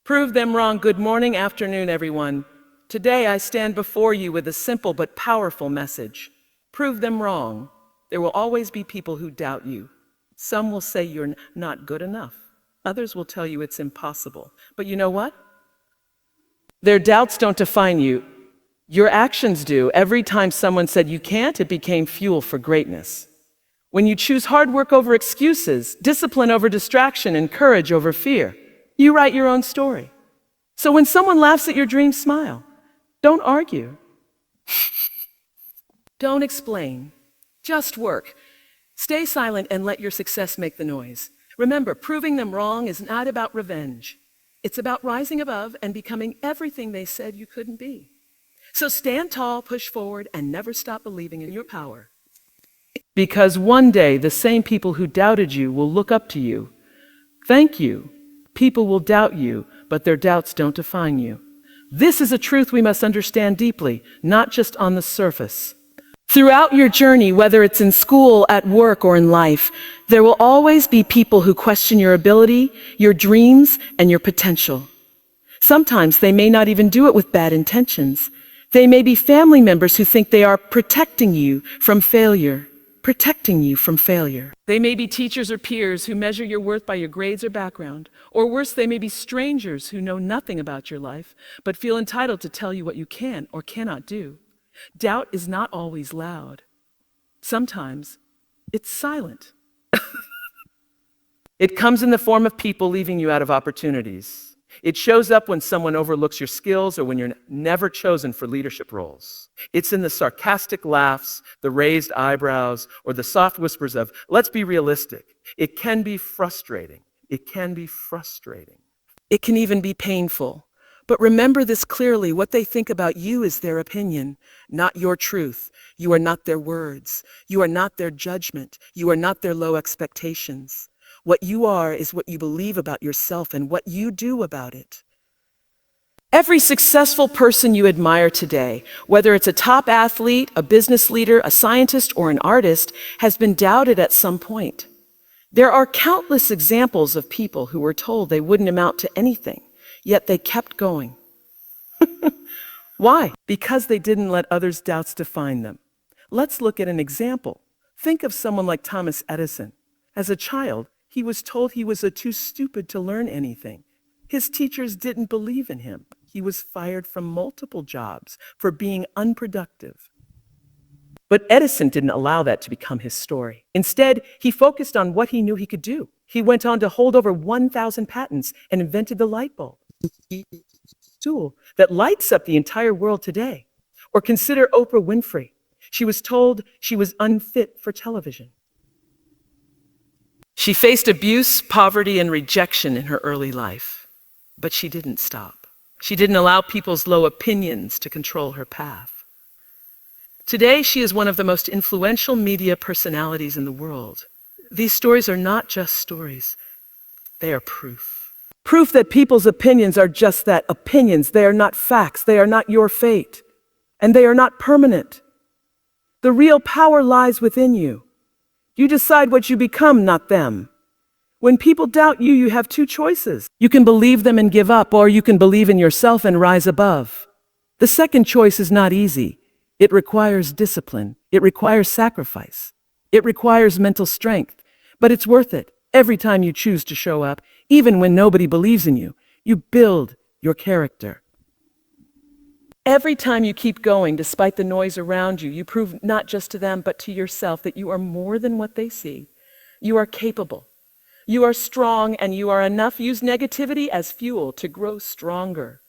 Prove them wrong. Good morning, afternoon, everyone. Today I stand before you with a simple but powerful message. Prove them wrong. There will always be people who doubt you. Some will say you're not good enough. Others will tell you it's impossible. But you know what? Their doubts don't define you. Your actions do. Every time someone said you can't, it became fuel for greatness. When you choose hard work over excuses, discipline over distraction, and courage over fear, you write your own story. So when someone laughs at your dreams, smile. Don't argue. Don't explain. Just work. Stay silent and let your success make the noise. Remember, proving them wrong is not about revenge. It's about rising above and becoming everything they said you couldn't be. So stand tall, push forward, and never stop believing in your power. Because one day, the same people who doubted you will look up to you. Thank you. People will doubt you, but their doubts don't define you. This is a truth we must understand deeply, not just on the surface. Throughout your journey, whether it's in school, at work, or in life, there will always be people who question your ability, your dreams, and your potential. Sometimes they may not even do it with bad intentions. They may be family members who think they are protecting you from failure. They may be teachers or peers who measure your worth by your grades or background. Or worse, they may be strangers who know nothing about your life, but feel entitled to tell you what you can or cannot do. Doubt is not always loud. Sometimes it's silent. It comes in the form of people leaving you out of opportunities. It shows up when someone overlooks your skills or when you're never chosen for leadership roles. It's in the sarcastic laughs, the raised eyebrows, or the soft whispers of, let's be realistic. It can be frustrating. It can even be painful. But remember this clearly, what they think about you is their opinion, not your truth. You are not their words. You are not their judgment. You are not their low expectations. What you are is what you believe about yourself and what you do about it. Every successful person you admire today, whether it's a top athlete, a business leader, a scientist, or an artist, has been doubted at some point. There are countless examples of people who were told they wouldn't amount to anything, yet they kept going. Why? Because they didn't let others' doubts define them. Let's look at an example. Think of someone like Thomas Edison. As a child, he was told he was too stupid to learn anything. His teachers didn't believe in him. He was fired from multiple jobs for being unproductive. But Edison didn't allow that to become his story. Instead, he focused on what he knew he could do. He went on to hold over 1,000 patents and invented the light bulb, a tool that lights up the entire world today. Or consider Oprah Winfrey. She was told she was unfit for television. She faced abuse, poverty, and rejection in her early life. But she didn't stop. She didn't allow people's low opinions to control her path. Today, she is one of the most influential media personalities in the world. These stories are not just stories. They are proof. Proof that people's opinions are just that, opinions. They are not facts. They are not your fate. And they are not permanent. The real power lies within you. You decide what you become, not them. When people doubt you, you have two choices. You can believe them and give up, or you can believe in yourself and rise above. The second choice is not easy. It requires discipline. It requires sacrifice. It requires mental strength. But it's worth it. Every time you choose to show up, even when nobody believes in you, you build your character. Every time you keep going, despite the noise around you, you prove not just to them, but to yourself that you are more than what they see. You are capable. You are strong, and you are enough. Use negativity as fuel to grow stronger.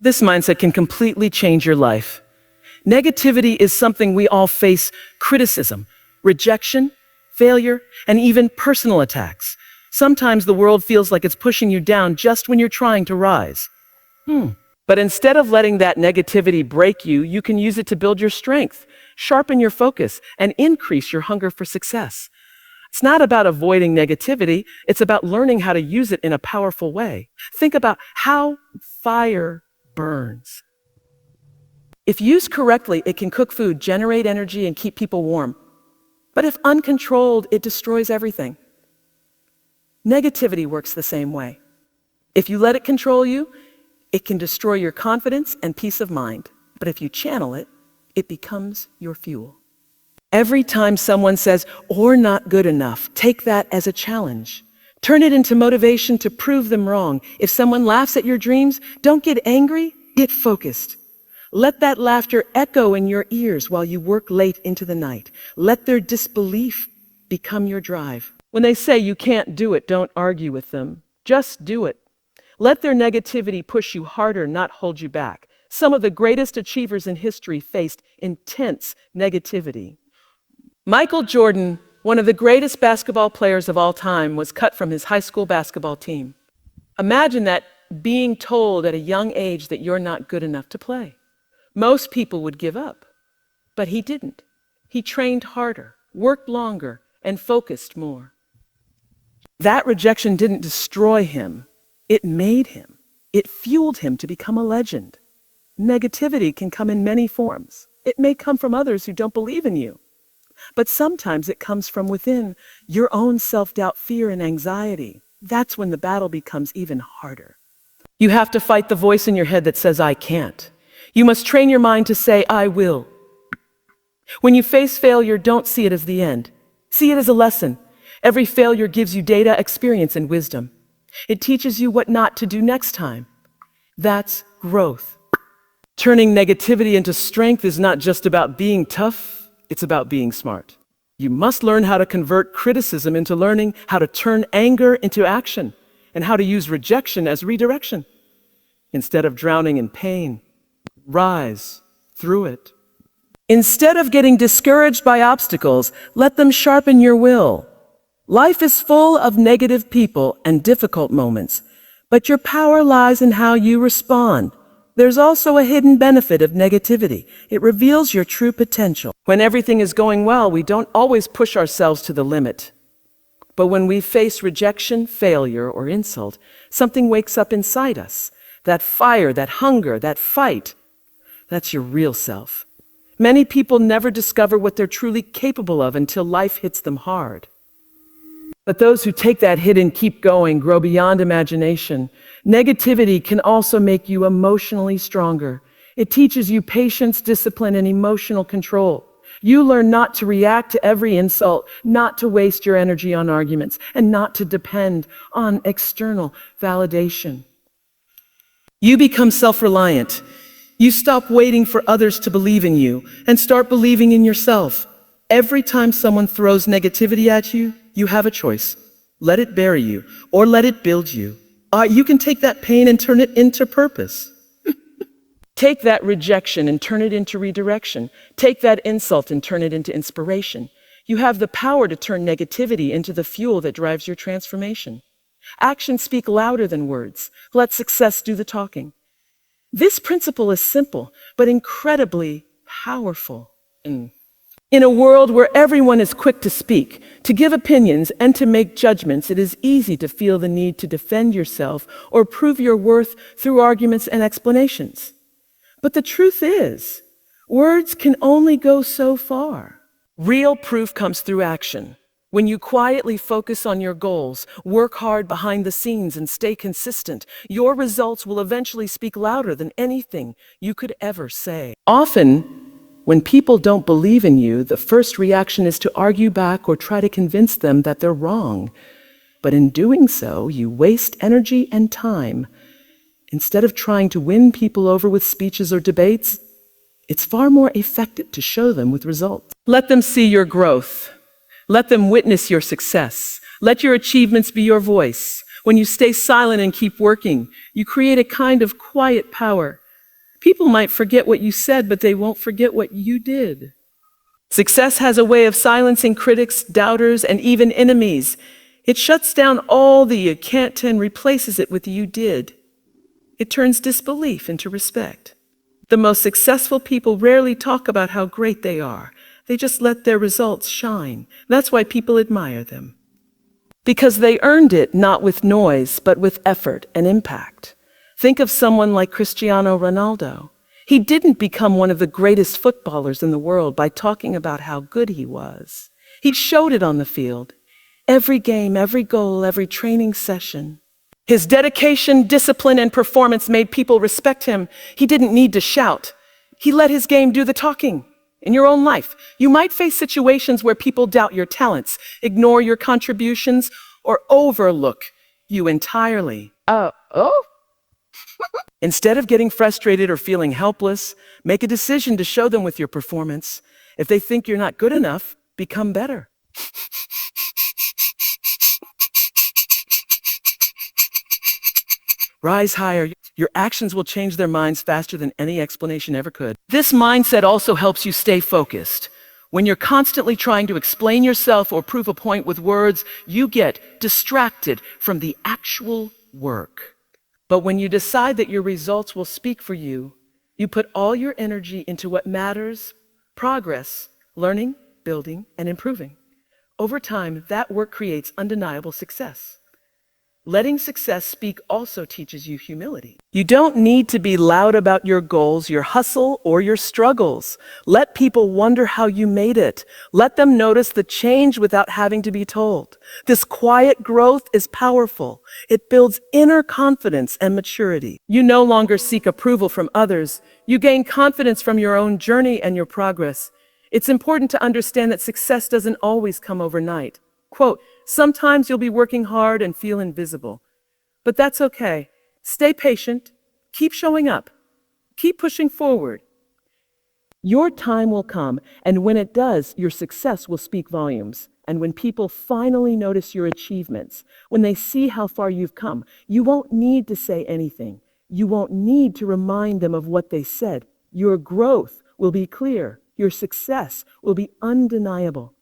This mindset can completely change your life. Negativity is something we all face: criticism, rejection, failure, and even personal attacks. Sometimes the world feels like it's pushing you down just when you're trying to rise. But instead of letting that negativity break you, you can use it to build your strength, sharpen your focus, and increase your hunger for success. It's not about avoiding negativity, it's about learning how to use it in a powerful way. Think about how fire burns. If used correctly, it can cook food, generate energy, and keep people warm. But if uncontrolled, it destroys everything. Negativity works the same way. If you let it control you, it can destroy your confidence and peace of mind. But if you channel it, it becomes your fuel. Every time someone says, "or not good enough," take that as a challenge. Turn it into motivation to prove them wrong. If someone laughs at your dreams, don't get angry, get focused. Let that laughter echo in your ears while you work late into the night. Let their disbelief become your drive. When they say you can't do it, don't argue with them. Just do it. Let their negativity push you harder, not hold you back. Some of the greatest achievers in history faced intense negativity. Michael Jordan, one of the greatest basketball players of all time, was cut from his high school basketball team. Imagine that, being told at a young age that you're not good enough to play. Most people would give up, but he didn't. He trained harder, worked longer, and focused more. That rejection didn't destroy him. It made him. It fueled him to become a legend. Negativity can come in many forms. It may come from others who don't believe in you. But sometimes it comes from within, your own self-doubt, fear, and anxiety. That's when the battle becomes even harder. You have to fight the voice in your head that says, "I can't." You must train your mind to say, "I will." When you face failure, don't see it as the end. See it as a lesson. Every failure gives you data, experience, and wisdom. It teaches you what not to do next time. That's growth. Turning negativity into strength is not just about being tough. It's about being smart. You must learn how to convert criticism into learning, how to turn anger into action, and how to use rejection as redirection. Instead of drowning in pain, rise through it. Instead of getting discouraged by obstacles, let them sharpen your will. Life is full of negative people and difficult moments, but your power lies in how you respond. There's also a hidden benefit of negativity. It reveals your true potential. When everything is going well, we don't always push ourselves to the limit. But when we face rejection, failure, or insult, something wakes up inside us. That fire, that hunger, that fight, that's your real self. Many people never discover what they're truly capable of until life hits them hard. But those who take that hit and keep going grow beyond imagination. Negativity can also make you emotionally stronger. It teaches you patience, discipline, and emotional control. You learn not to react to every insult, not to waste your energy on arguments, and not to depend on external validation. You become self-reliant. You stop waiting for others to believe in you and start believing in yourself. Every time someone throws negativity at you, you have a choice. Let it bury you or let it build you. You can take that pain and turn it into purpose. Take that rejection and turn it into redirection. Take that insult and turn it into inspiration. You have the power to turn negativity into the fuel that drives your transformation. Actions speak louder than words. Let success do the talking. This principle is simple, but incredibly powerful. In a world where everyone is quick to speak, to give opinions, and to make judgments, it is easy to feel the need to defend yourself or prove your worth through arguments and explanations. But the truth is, words can only go so far. Real proof comes through action. When you quietly focus on your goals, work hard behind the scenes, and stay consistent, your results will eventually speak louder than anything you could ever say. Often, when people don't believe in you, the first reaction is to argue back or try to convince them that they're wrong. But in doing so, you waste energy and time. Instead of trying to win people over with speeches or debates, it's far more effective to show them with results. Let them see your growth. Let them witness your success. Let your achievements be your voice. When you stay silent and keep working, you create a kind of quiet power. People might forget what you said, but they won't forget what you did. Success has a way of silencing critics, doubters, and even enemies. It shuts down all the "you can't" and replaces it with the "you did." It turns disbelief into respect. The most successful people rarely talk about how great they are. They just let their results shine. That's why people admire them. Because they earned it not with noise, but with effort and impact. Think of someone like Cristiano Ronaldo. He didn't become one of the greatest footballers in the world by talking about how good he was. He showed it on the field. Every game, every goal, every training session. His dedication, discipline, and performance made people respect him. He didn't need to shout. He let his game do the talking. In your own life, you might face situations where people doubt your talents, ignore your contributions, or overlook you entirely. Instead of getting frustrated or feeling helpless, make a decision to show them with your performance. If they think you're not good enough, become better. Rise higher. Your actions will change their minds faster than any explanation ever could. This mindset also helps you stay focused. When you're constantly trying to explain yourself or prove a point with words, you get distracted from the actual work. But when you decide that your results will speak for you, you put all your energy into what matters: progress, learning, building, and improving. Over time, that work creates undeniable success. Letting success speak also teaches you humility. You don't need to be loud about your goals, your hustle, or your struggles. Let people wonder how you made it. Let them notice the change without having to be told. This quiet growth is powerful. It builds inner confidence and maturity. You no longer seek approval from others. You gain confidence from your own journey and your progress. It's important to understand that success doesn't always come overnight. Quote, sometimes you'll be working hard and feel invisible. But that's okay. Stay patient. Keep showing up. Keep pushing forward. Your time will come, and when it does, your success will speak volumes. And when people finally notice your achievements, when they see how far you've come, you won't need to say anything. You won't need to remind them of what they said. Your growth will be clear. Your success will be undeniable.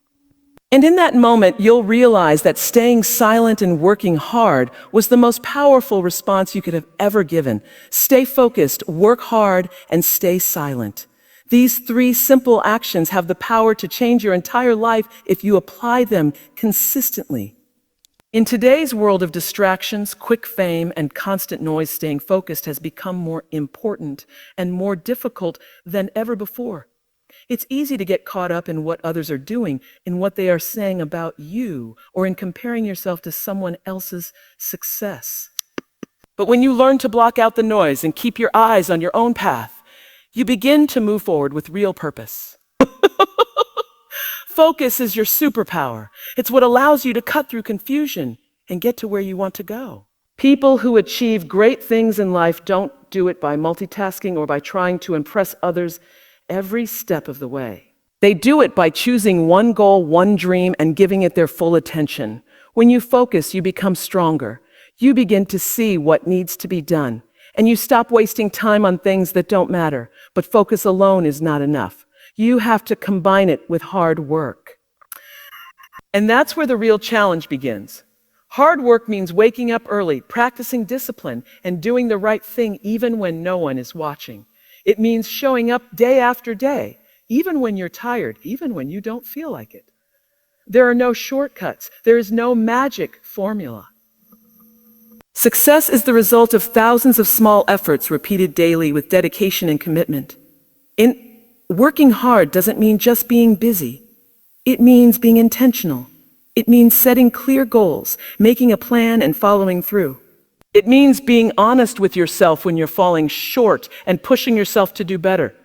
And in that moment, you'll realize that staying silent and working hard was the most powerful response you could have ever given. Stay focused, work hard, and stay silent. These three simple actions have the power to change your entire life if you apply them consistently. In today's world of distractions, quick fame, and constant noise, staying focused has become more important and more difficult than ever before. It's easy to get caught up in what others are doing, in what they are saying about you, or in comparing yourself to someone else's success. But when you learn to block out the noise and keep your eyes on your own path, you begin to move forward with real purpose. Focus is your superpower. It's what allows you to cut through confusion and get to where you want to go. People who achieve great things in life don't do it by multitasking or by trying to impress others every step of the way. They do it by choosing one goal, one dream, and giving it their full attention. When you focus, you become stronger. You begin to see what needs to be done, and you stop wasting time on things that don't matter. But focus alone is not enough. You have to combine it with hard work. And that's where the real challenge begins. Hard work means waking up early, practicing discipline, and doing the right thing even when no one is watching. It means showing up day after day, even when you're tired, even when you don't feel like it. There are no shortcuts. There is no magic formula. Success is the result of thousands of small efforts repeated daily with dedication and commitment. Working hard doesn't mean just being busy. It means being intentional. It means setting clear goals, making a plan, and following through. It means being honest with yourself when you're falling short and pushing yourself to do better.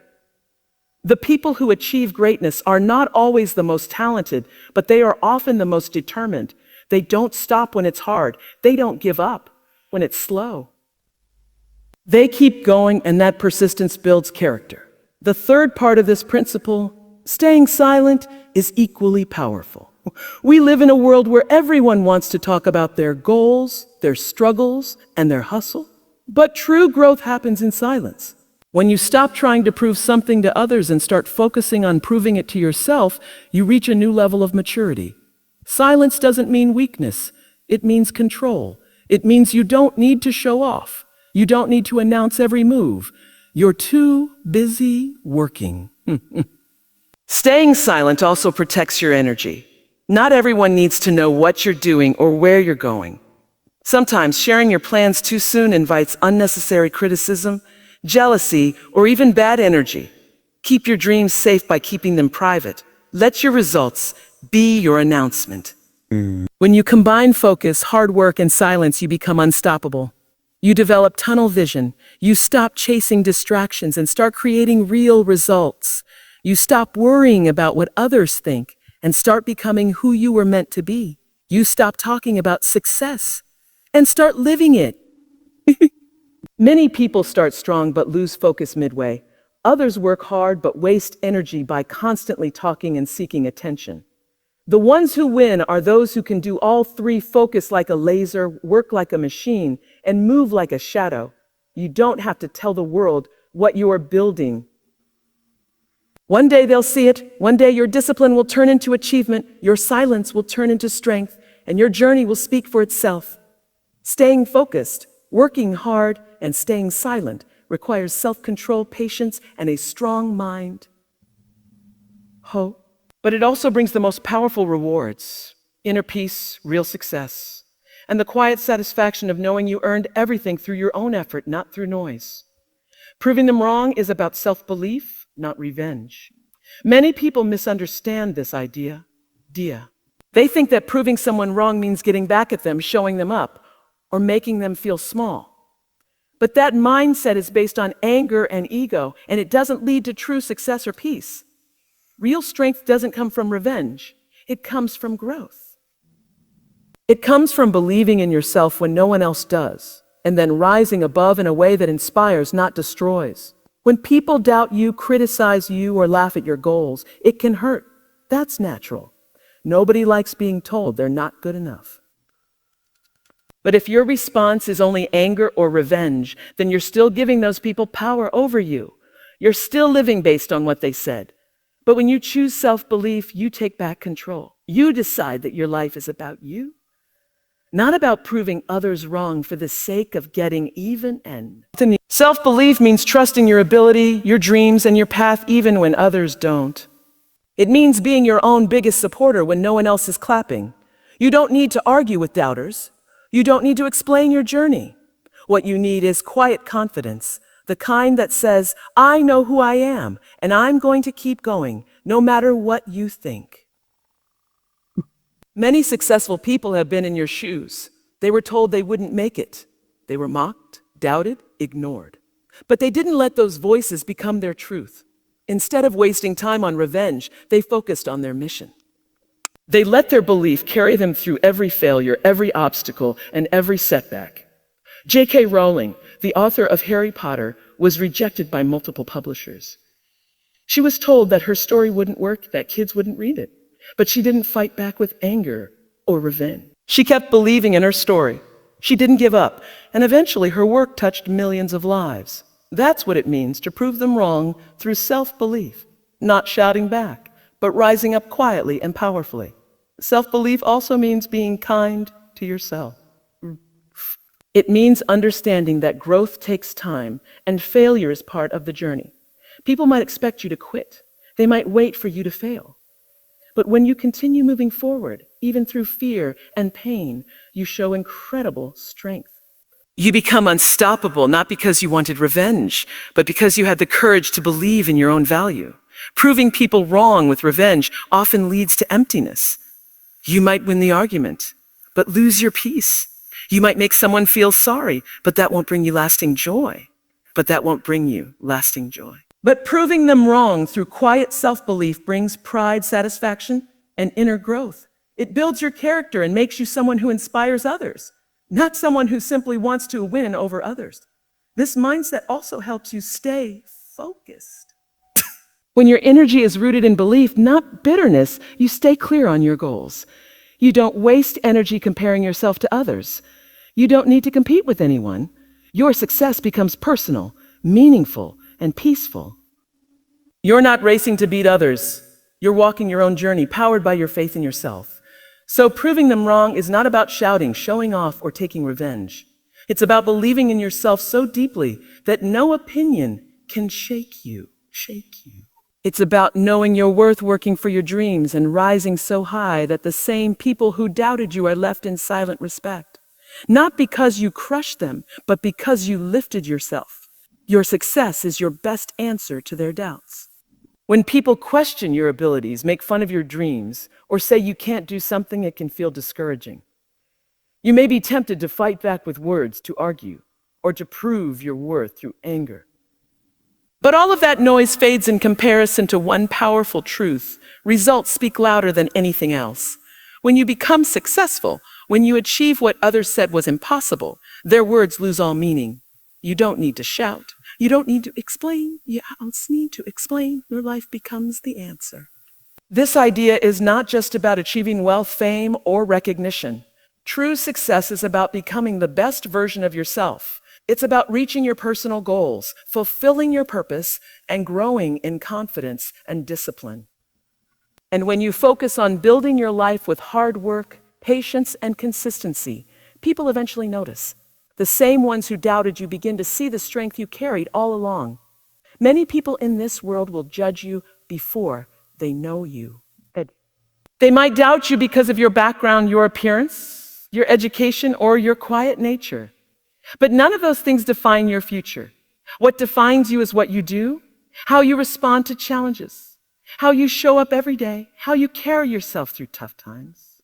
The people who achieve greatness are not always the most talented, but they are often the most determined. They don't stop when it's hard. They don't give up when it's slow. They keep going, and that persistence builds character. The third part of this principle, staying silent, is equally powerful. We live in a world where everyone wants to talk about their goals, their struggles, and their hustle. But true growth happens in silence. When you stop trying to prove something to others and start focusing on proving it to yourself, you reach a new level of maturity. Silence doesn't mean weakness. It means control. It means you don't need to show off. You don't need to announce every move. You're too busy working. Staying silent also protects your energy. Not everyone needs to know what you're doing or where you're going. Sometimes sharing your plans too soon invites unnecessary criticism, jealousy, or even bad energy. Keep your dreams safe by keeping them private. Let your results be your announcement. When you combine focus, hard work, and silence, you become unstoppable. You develop tunnel vision. You stop chasing distractions and start creating real results. You stop worrying about what others think and start becoming who you were meant to be. You stop talking about success and start living it. Many people start strong but lose focus midway. Others work hard but waste energy by constantly talking and seeking attention. The ones who win are those who can do all three: focus like a laser, work like a machine, and move like a shadow. You don't have to tell the world what you are building. One day they'll see it. One day your discipline will turn into achievement, your silence will turn into strength, and your journey will speak for itself. Staying focused, working hard, and staying silent requires self-control, patience, and a strong mind. Hope. But it also brings the most powerful rewards: inner peace, real success, and the quiet satisfaction of knowing you earned everything through your own effort, not through noise. Proving them wrong is about self-belief, not revenge. Many people misunderstand this idea. They think that proving someone wrong means getting back at them, showing them up, or making them feel small. But that mindset is based on anger and ego, and it doesn't lead to true success or peace. Real strength doesn't come from revenge. It comes from growth. It comes from believing in yourself when no one else does, and then rising above in a way that inspires, not destroys. When people doubt you, criticize you, or laugh at your goals, it can hurt. That's natural. Nobody likes being told they're not good enough. But if your response is only anger or revenge, then you're still giving those people power over you. You're still living based on what they said. But when you choose self-belief, you take back control. You decide that your life is about you, not about proving others wrong for the sake of getting even. And self-belief means trusting your ability, your dreams, and your path even when others don't. It means being your own biggest supporter when no one else is clapping. You don't need to argue with doubters. You don't need to explain your journey. What you need is quiet confidence, the kind that says, I know who I am, and I'm going to keep going, no matter what you think. Many successful people have been in your shoes. They were told they wouldn't make it. They were mocked, doubted, ignored. But they didn't let those voices become their truth. Instead of wasting time on revenge, they focused on their mission. They let their belief carry them through every failure, every obstacle, and every setback. J.K. Rowling, the author of Harry Potter, was rejected by multiple publishers. She was told that her story wouldn't work, that kids wouldn't read it. But she didn't fight back with anger or revenge. She kept believing in her story. She didn't give up, and eventually her work touched millions of lives. That's what it means to prove them wrong through self-belief, not shouting back, but rising up quietly and powerfully. Self-belief also means being kind to yourself. It means understanding that growth takes time and failure is part of the journey. People might expect you to quit. They might wait for you to fail. But when you continue moving forward, even through fear and pain, you show incredible strength. You become unstoppable, not because you wanted revenge, but because you had the courage to believe in your own value. Proving people wrong with revenge often leads to emptiness. You might win the argument, but lose your peace. You might make someone feel sorry, but that won't bring you lasting joy. But proving them wrong through quiet self-belief brings pride, satisfaction, and inner growth. It builds your character and makes you someone who inspires others, not someone who simply wants to win over others. This mindset also helps you stay focused. When your energy is rooted in belief, not bitterness, you stay clear on your goals. You don't waste energy comparing yourself to others. You don't need to compete with anyone. Your success becomes personal, meaningful, and peaceful. You're not racing to beat others. You're walking your own journey, powered by your faith in yourself. So proving them wrong is not about shouting, showing off, or taking revenge. It's about believing in yourself so deeply that no opinion can shake you. It's about knowing your worth, working for your dreams, and rising so high that the same people who doubted you are left in silent respect. Not because you crushed them, but because you lifted yourself. Your success is your best answer to their doubts. When people question your abilities, make fun of your dreams, or say you can't do something, it can feel discouraging. You may be tempted to fight back with words, to argue, or to prove your worth through anger. But all of that noise fades in comparison to one powerful truth. Results speak louder than anything else. When you become successful, when you achieve what others said was impossible, their words lose all meaning. You don't need to shout. You don't need to explain. You just need to explain. Your life becomes the answer. This idea is not just about achieving wealth, fame, or recognition. True success is about becoming the best version of yourself. It's about reaching your personal goals, fulfilling your purpose, and growing in confidence and discipline. And when you focus on building your life with hard work, patience, and consistency, people eventually notice. The same ones who doubted you begin to see the strength you carried all along. Many people in this world will judge you before they know you. They might doubt you because of your background, your appearance, your education, or your quiet nature. But none of those things define your future. What defines you is what you do, how you respond to challenges, how you show up every day, how you carry yourself through tough times.